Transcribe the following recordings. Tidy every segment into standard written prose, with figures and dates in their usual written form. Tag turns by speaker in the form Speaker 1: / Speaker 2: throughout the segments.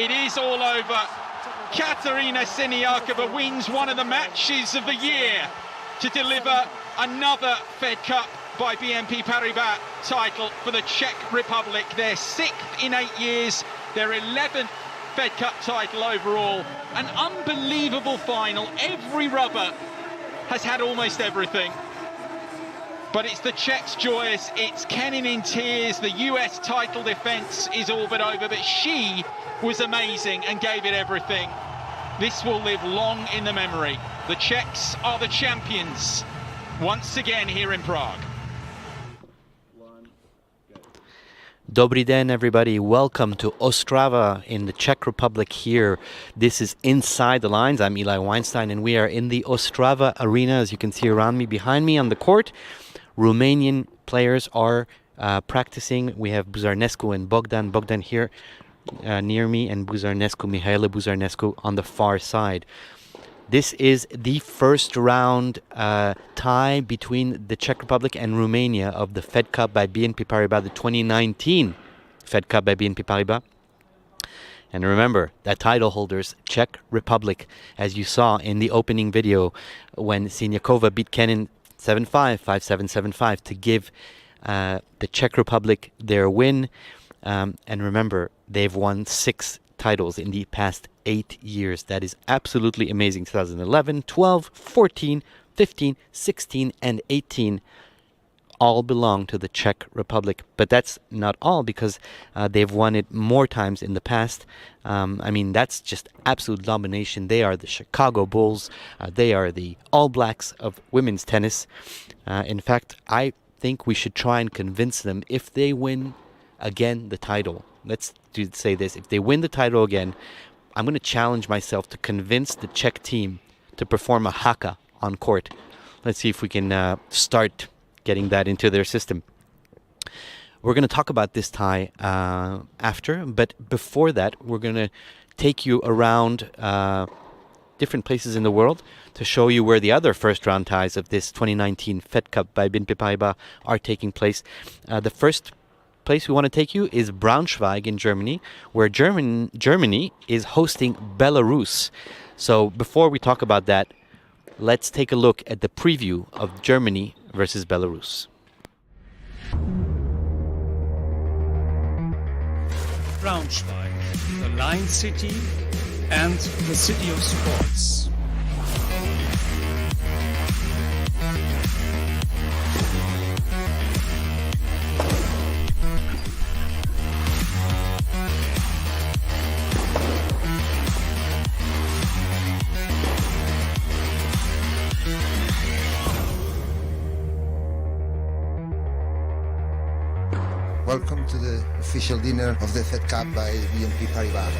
Speaker 1: It is all over. Katerina Siniakova wins one of the matches of the year to deliver another Fed Cup by BNP Paribas title for the Czech Republic. Their 6th in 8 years, their 11th Fed Cup title overall. An unbelievable final. Every rubber has had almost everything. But it's the Czechs joyous, it's Kenin in tears, the US title defence is all but over, but she was amazing and gave it everything. This will live long in the memory. The Czechs are the champions, once again here in Prague.
Speaker 2: Dobrý den, everybody. Welcome to Ostrava in the Czech Republic here. This is Inside the Lines. I'm Eli Weinstein, and we are in the Ostrava arena, as you can see around me, behind me on the court. Romanian players are practicing. We have Buzarnescu and Bogdan here near me, and Mihaela Buzarnescu on the far side. This is the first round tie between the Czech Republic and Romania of the Fed Cup by BNP Paribas, the 2019 Fed Cup by BNP Paribas. And remember, that title holders, Czech Republic, as you saw in the opening video when Siniakova beat Kenin 7-5, 5-7, 7-5 to give the Czech Republic their win. And remember, they've won 6 titles in the past 8 years. That is absolutely amazing. 2011, 12, 14, 15, 16, and 18 all belong to the Czech Republic. But that's not all, because they've won it more times in the past. That's just absolute domination. They are the Chicago Bulls. They are the All Blacks of women's tennis. In fact, I think we should try and convince them, if they win again the title. Let's say this. If they win the title again, I'm going to challenge myself to convince the Czech team to perform a haka on court. Let's see if we can start getting that into their system. We're going to talk about this tie after, but before that, we're going to take you around different places in the world to show you where the other first-round ties of this 2019 Fed Cup by BNP Paribas are taking place. The first place we want to take you is Braunschweig in Germany, where Germany is hosting Belarus. So before we talk about that, let's take a look at the preview of Germany versus Belarus.
Speaker 3: Braunschweig, the Lion City and the city of sports.
Speaker 4: Welcome to the official dinner of the Fed Cup by BNP Paribas.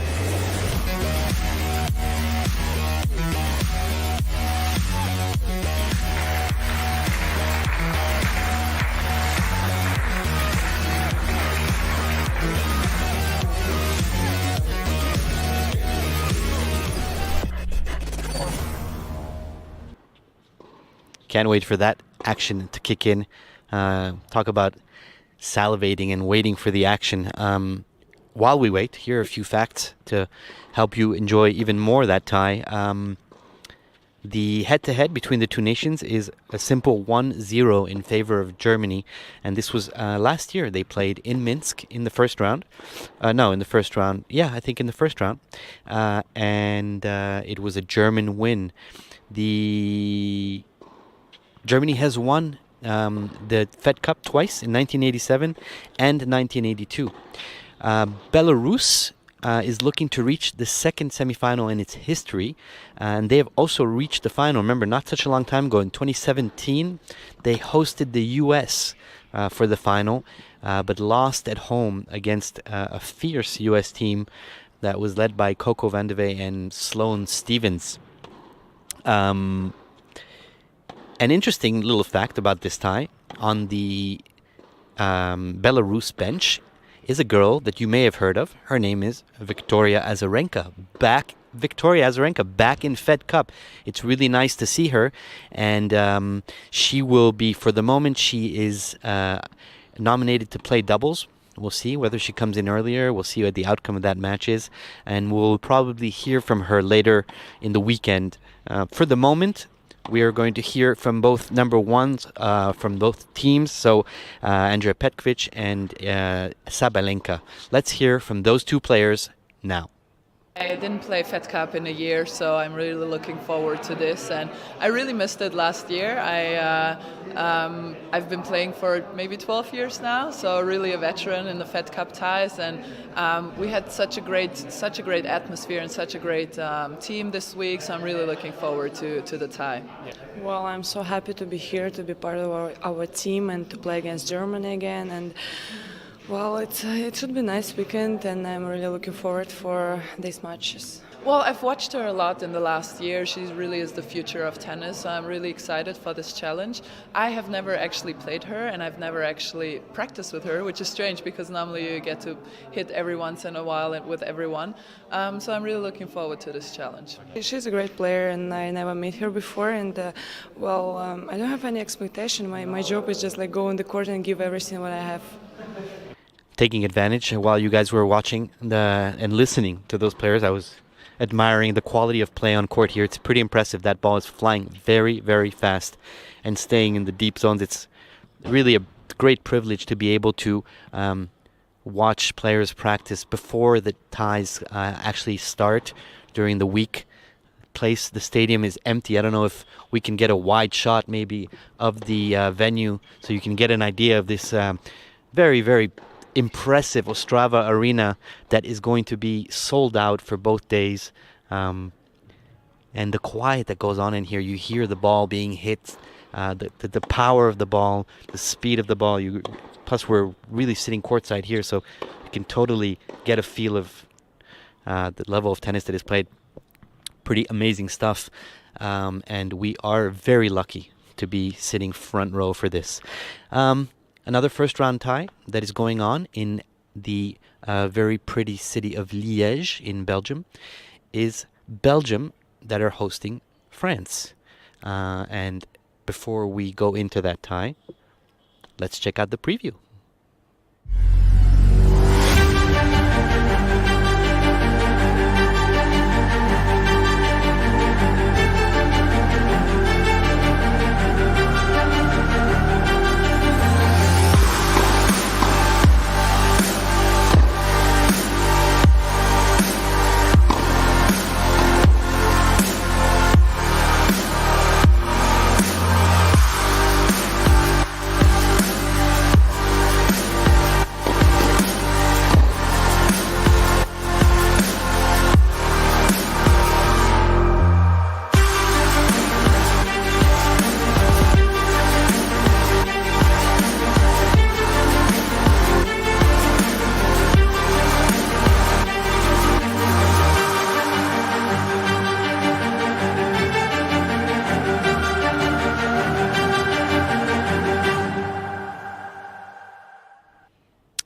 Speaker 2: Can't wait for that action to kick in. Talk about salivating and waiting for the action. While we wait, here are a few facts to help you enjoy even more that tie. The head-to-head between the two nations is a simple 1-0 in favor of Germany. And this was last year. They played in Minsk in the first round. In the first round. Yeah, I think in the first round. And it was a German win. Germany has won the Fed Cup twice, in 1987 and 1982. Belarus is looking to reach the second semifinal in its history, and they have also reached the final. Remember, not such a long time ago, in 2017, they hosted the US for the final, but lost at home against a fierce US team that was led by Coco Vandeweghe and Sloane Stevens. An interesting little fact about this tie, on the Belarus bench is a girl that you may have heard of. Her name is Victoria Azarenka. Back in Fed Cup. It's really nice to see her. And she will be, for the moment, she is nominated to play doubles We'll see whether she comes in earlier. We'll see what the outcome of that match is. And we'll probably hear from her later in the weekend. For the moment, we are going to hear from both number ones from both teams. So Andrea Petkovic and Sabalenka. Let's hear from those two players now.
Speaker 5: I didn't play Fed Cup in a year, so I'm really looking forward to this. And I really missed it last year. I've been playing for maybe 12 years now, so really a veteran in the Fed Cup ties. And we had such a great atmosphere and such a great team this week. So I'm really looking forward to the tie.
Speaker 6: Well, I'm so happy to be here, to be part of our team, and to play against Germany again. And well, it should be a nice weekend, and I'm really looking forward for these matches.
Speaker 5: Well, I've watched her a lot in the last year. She really is the future of tennis, so I'm really excited for this challenge. I have never actually played her, and I've never actually practiced with her, which is strange because normally you get to hit every once in a while and with everyone. So I'm really looking forward to this challenge.
Speaker 6: She's a great player, and I never met her before. And I don't have any expectation. My job is just like go on the court and give everything what I have.
Speaker 2: Taking advantage while you guys were watching and listening to those players, I was admiring the quality of play on court here. It's pretty impressive. That ball is flying very, very fast and staying in the deep zones. It's really a great privilege to be able to watch players practice before the ties actually start during the week. The stadium is empty. I don't know if we can get a wide shot maybe of the venue so you can get an idea of this very, very impressive Ostrava arena that is going to be sold out for both days. And the quiet that goes on in here, you hear the ball being hit, the power of the ball, the speed of the ball. Plus we're really sitting courtside here, so you can totally get a feel of the level of tennis that is played. Pretty amazing stuff, and we are very lucky to be sitting front row for this. Another first round tie that is going on in the very pretty city of Liège in Belgium is Belgium that are hosting France. And before we go into that tie, let's check out the preview.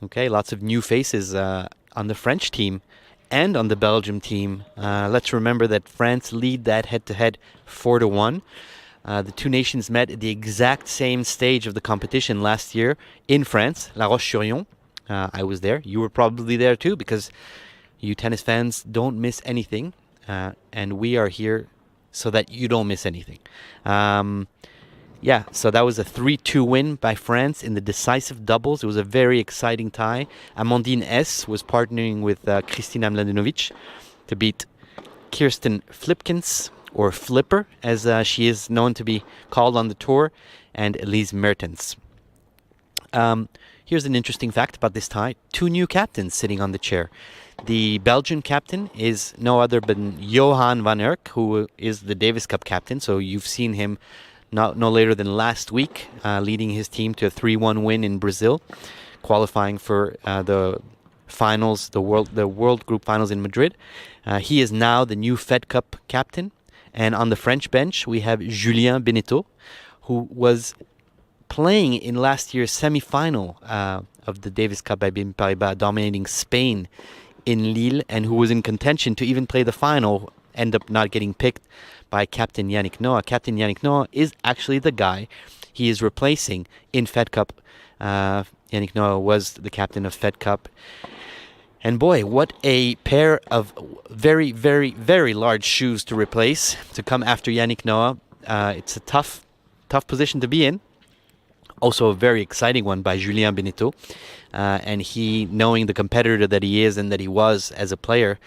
Speaker 2: Okay, lots of new faces on the French team and on the Belgium team. Let's remember that France lead that head-to-head 4-1. The two nations met at the exact same stage of the competition last year in France, La Roche-sur-Yon. I was there. You were probably there too, because you tennis fans don't miss anything, and we are here so that you don't miss anything. So that was a 3-2 win by France in the decisive doubles. It was a very exciting tie. Amandine S. was partnering with Kristina Mladenovic to beat Kirsten Flipkens, or Flipper, as she is known to be called on the tour, and Elise Mertens. Here's an interesting fact about this tie. Two new captains sitting on the chair. The Belgian captain is no other than Johan van Erck, who is the Davis Cup captain. So you've seen him no later than last week, leading his team to a 3-1 win in Brazil, qualifying for the finals, the World Group Finals in Madrid. He is now the new Fed Cup captain. And on the French bench, we have Julien Beneteau, who was playing in last year's semi-final of the Davis Cup by BNP Paribas, dominating Spain in Lille, and who was in contention to even play the final, end up not getting picked by Captain Yannick Noah. Captain Yannick Noah is actually the guy he is replacing in Fed Cup, Yannick Noah was the captain of Fed Cup. And boy, what a pair of very, very, very large shoes to replace, to come after Yannick Noah. It's a tough position to be in. Also a very exciting one by Julien Beneteau. And he, knowing the competitor that he is and that he was as a player,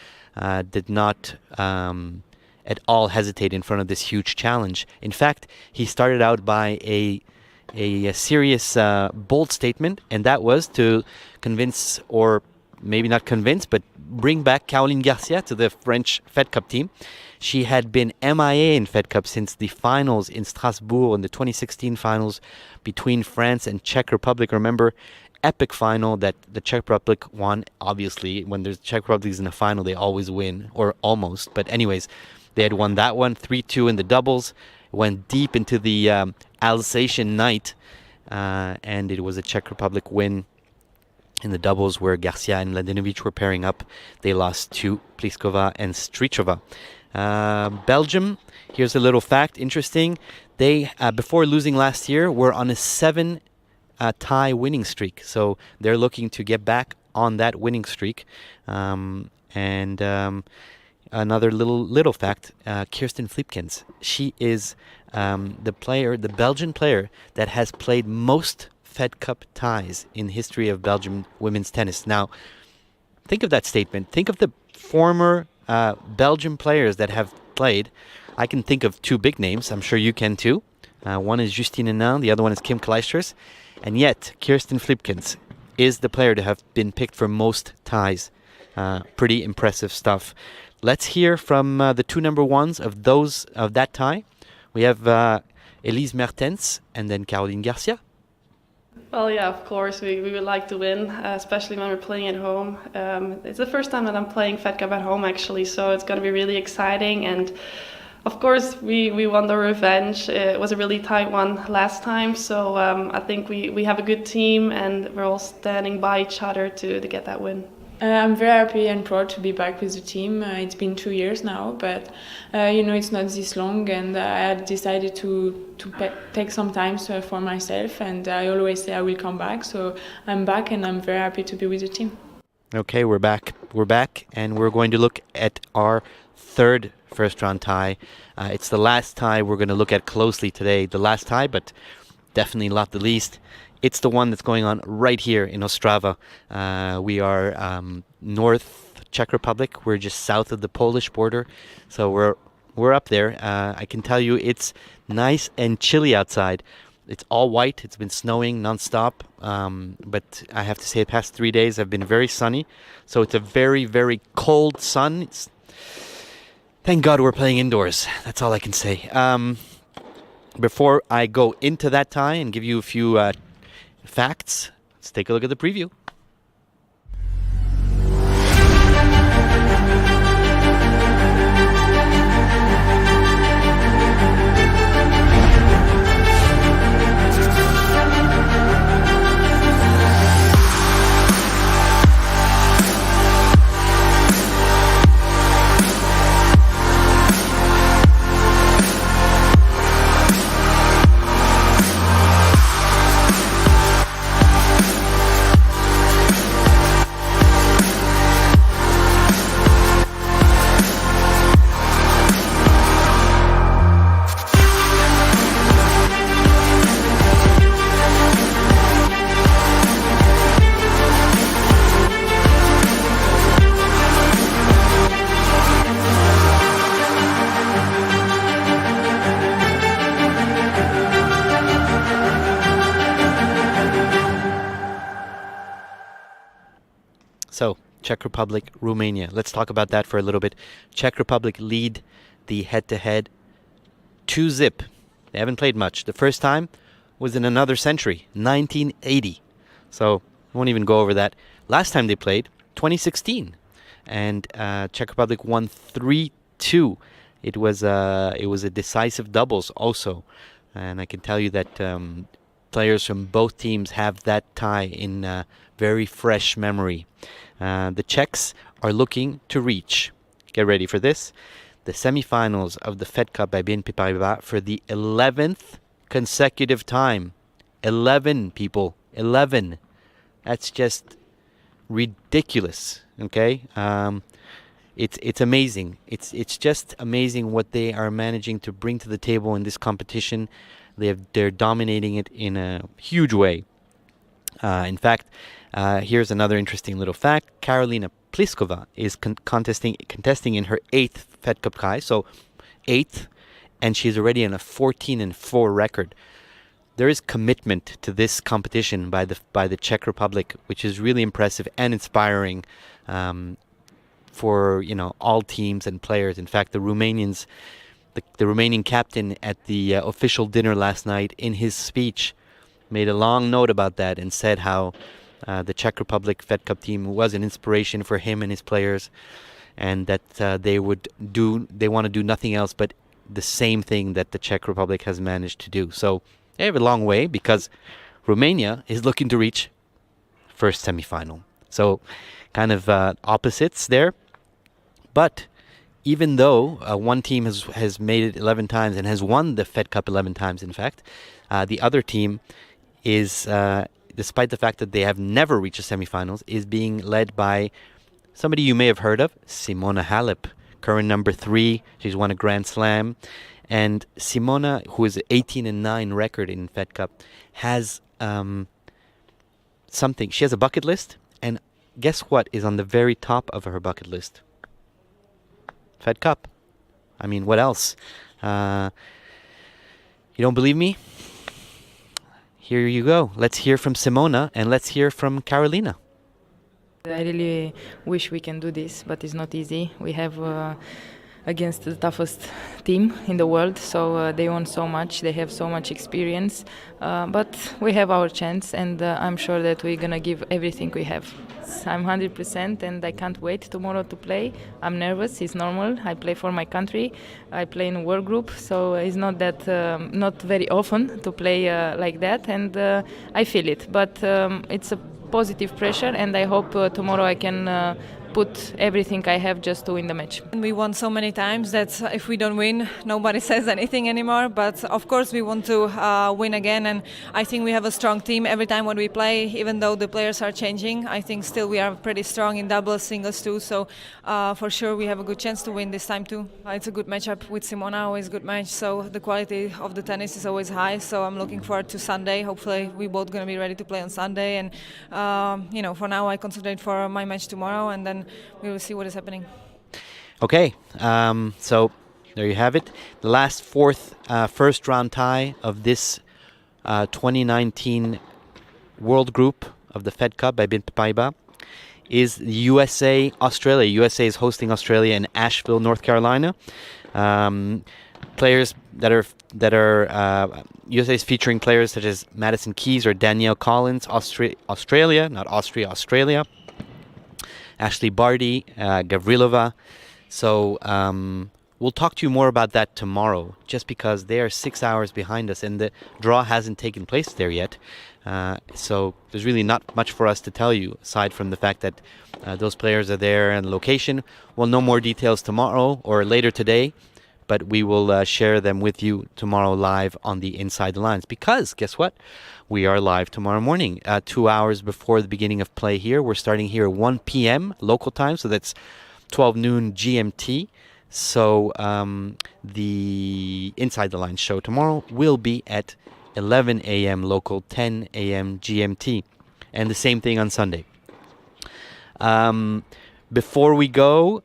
Speaker 2: did not at all hesitate in front of this huge challenge. In fact, he started out by a serious, bold statement, and that was to convince, or maybe not convince, but bring back Caroline Garcia to the French Fed Cup team. She had been MIA in Fed Cup since the finals in Strasbourg, in the 2016 finals between France and Czech Republic. Remember, epic final that the Czech Republic won. Obviously, when there's Czech Republic in the final, they always win, or almost. But anyways, they had won that one 3-2 in the doubles. Went deep into the Alsatian night, and it was a Czech Republic win in the doubles where Garcia and Mladenovic were pairing up. They lost to Pliskova and Strichova. Belgium, here's a little fact, interesting. They, before losing last year, were on a 7 tie winning streak. So they're looking to get back on that winning streak. Another little fact, Kirsten Flipkens. She is the Belgian player that has played most Fed Cup ties in the history of Belgian women's tennis. Now, think of that statement. Think of the former Belgian players that have played. I can think of 2 big names. I'm sure you can too. One is Justine Henin, the other one is Kim Kleisters. And yet, Kirsten Flipkens is the player to have been picked for most ties. Pretty impressive stuff. Let's hear from the 2 number ones of that tie. We have Elise Mertens and then Caroline Garcia.
Speaker 7: Well, yeah, of course, we would like to win, especially when we're playing at home. It's the first time that I'm playing Fed Cup at home, actually, so it's going to be really exciting. And of course, we want the revenge. It was a really tight one last time, so I think we have a good team and we're all standing by each other to get that win.
Speaker 6: I'm very happy and proud to be back with the team. It's been 2 years now, but it's not this long, and I had decided to take some time for myself, and I always say I will come back. So I'm back, and I'm very happy to be with the team.
Speaker 2: Okay, we're back, and we're going to look at our third first-round tie. It's the last tie we're going to look at closely today. The last tie, but definitely not the least. It's the one that's going on right here in Ostrava. We are North Czech Republic. We're just south of the Polish border, so we're up there. I can tell you it's nice and chilly outside. It's all white. It's been snowing nonstop, but I have to say the past 3 days have been very sunny. So it's a very, very cold sun. Thank God we're playing indoors. That's all I can say. Before I go into that tie and give you a few facts, let's take a look at the preview. So, Czech Republic, Romania. Let's talk about that for a little bit. Czech Republic lead the head-to-head 2-0. They haven't played much. The first time was in another century, 1980. So, I won't even go over that. Last time they played, 2016. And Czech Republic won 3-2. It was a decisive doubles also. And I can tell you that players from both teams have that tie in very fresh memory. The Czechs are looking to reach, get ready for this, the semifinals of the Fed Cup by BNP Paribas for the 11th consecutive time. 11, people. 11. That's just ridiculous. Okay, it's amazing. It's just amazing what they are managing to bring to the table in this competition. They're dominating it in a huge way. In fact, here's another interesting little fact. Karolina Pliskova is contesting in her 8th Fed Cup tie, so 8th, and she's already on a 14-4 record. There is commitment to this competition by the Czech Republic, which is really impressive and inspiring for all teams and players. In fact, the Romanians, the Romanian captain at the official dinner last night, in his speech, made a long note about that and said how the Czech Republic Fed Cup team was an inspiration for him and his players, and that they want to do nothing else but the same thing that the Czech Republic has managed to do. So they have a long way, because Romania is looking to reach first semifinal. So kind of opposites there. But even though one team has made it 11 times and has won the Fed Cup 11 times, in fact, the other team is, despite the fact that they have never reached the semifinals, is being led by somebody you may have heard of, Simona Halep, current number 3. She's won a Grand Slam. And Simona, who is an 18-9 record in Fed Cup, has something. She has a bucket list, and guess what is on the very top of her bucket list? Fed Cup. I mean, what else? You don't believe me? Here you go. Let's hear from Simona, and let's hear from Karolina.
Speaker 8: I really wish we can do this, but it's not easy. We have against the toughest team in the world, so they won so much, they have so much experience, but we have our chance, and I'm sure that we're gonna give everything we have. I'm 100% and I can't wait tomorrow to play. I'm nervous, it's normal. I play for my country, I play in a world group, so it's not that not very often to play like that, and I feel it, but it's a positive pressure, and I hope tomorrow I can put everything I have just to win the match.
Speaker 9: We won so many times that if we don't win, nobody says anything anymore. But of course we want to win again, and I think we have a strong team every time when we play, even though the players are changing. I think still we are pretty strong in doubles, singles too, so for sure we have a good chance to win this time too. It's a good matchup with Simona, always good match, so the quality of the tennis is always high, so I'm looking forward to Sunday. Hopefully we both going to be ready to play on Sunday, and for now I concentrate for my match tomorrow, and then we will see what is happening.
Speaker 2: Okay, so there you have it. The last first round tie of this 2019 World Group of the Fed Cup by BNP Paribas is USA Australia. USA is hosting Australia in Asheville, North Carolina. Players that are USA is featuring players such as Madison Keys or Danielle Collins, Australia, not Austria, Australia. Ashley Barty, Gavrilova. So we'll talk to you more about that tomorrow, just because they are 6 hours behind us and the draw hasn't taken place there yet. So there's really not much for us to tell you, aside from the fact that those players are there and location. We'll know more details tomorrow or later today, but we will share them with you tomorrow live on the Inside the Lines. Because, guess what? We are live tomorrow morning, 2 hours before the beginning of play here. We're starting here at 1 p.m. local time, so that's 12 noon GMT. So the Inside the Lines show tomorrow will be at 11 a.m. local, 10 a.m. GMT. And the same thing on Sunday. Before we go,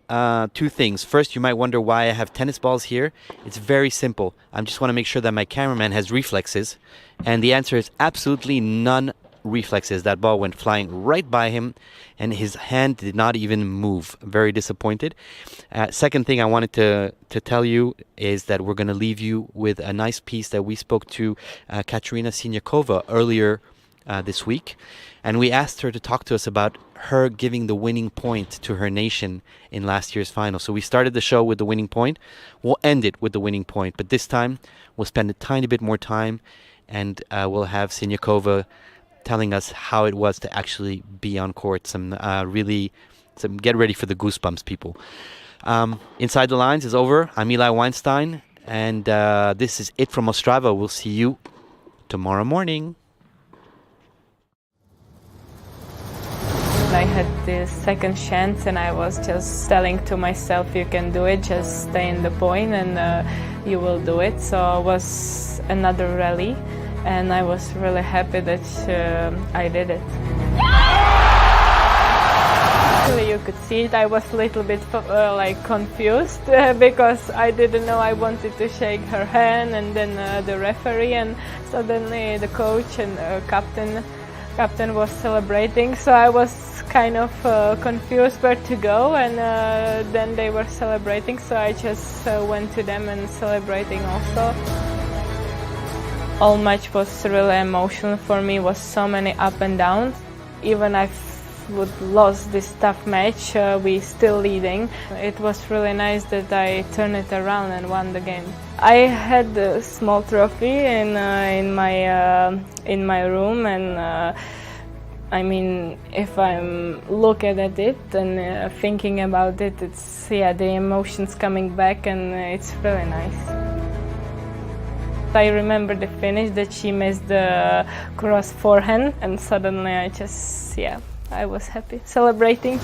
Speaker 2: two things. First, you might wonder why I have tennis balls here. It's very simple. I just want to make sure that my cameraman has reflexes. And the answer is absolutely none reflexes. That ball went flying right by him, and his hand did not even move. Very disappointed. Second thing I wanted to tell you is that we're going to leave you with a nice piece that we spoke to Katerina Siniakova earlier this week. And we asked her to talk to us about her giving the winning point to her nation in last year's final. So we started the show with the winning point. We'll end it with the winning point. But this time, we'll spend a tiny bit more time, and we'll have Siniakova telling us how it was to actually be on court. Some get ready for the goosebumps, people. Inside the Lines is over. I'm Eli Weinstein, and this is it from Ostrava. We'll see you tomorrow morning.
Speaker 6: had this second chance, and I was just telling to myself, you can do it, just stay in the point and you will do it. So it was another rally, and I was really happy that I did it. Actually, you could see it. I was a little bit confused because I didn't know. I wanted to shake her hand, and then the referee, and suddenly the coach and captain was celebrating. So I was kind of confused where to go, and then they were celebrating. So I just went to them and celebrating also. All match was really emotional for me. Was so many up and downs. Even I would lost this tough match, we still leading. It was really nice that I turned it around and won the game. I had a small trophy in my room, and I mean, if I'm looking at it and thinking about it, it's the emotions coming back, and it's really nice. I remember the finish that she missed the cross forehand, and suddenly I just I was happy, celebrating.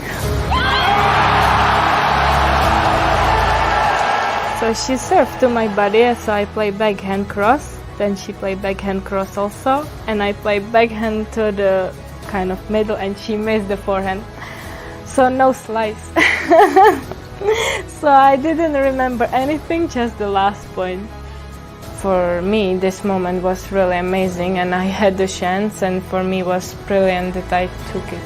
Speaker 6: So she served to my body, so I play backhand cross, then she played backhand cross also, and I play backhand to the kind of middle, and she missed the forehand. So no slice. So I didn't remember anything, just the last point. For me, this moment was really amazing, and I had the chance, and for me it was brilliant that I took it.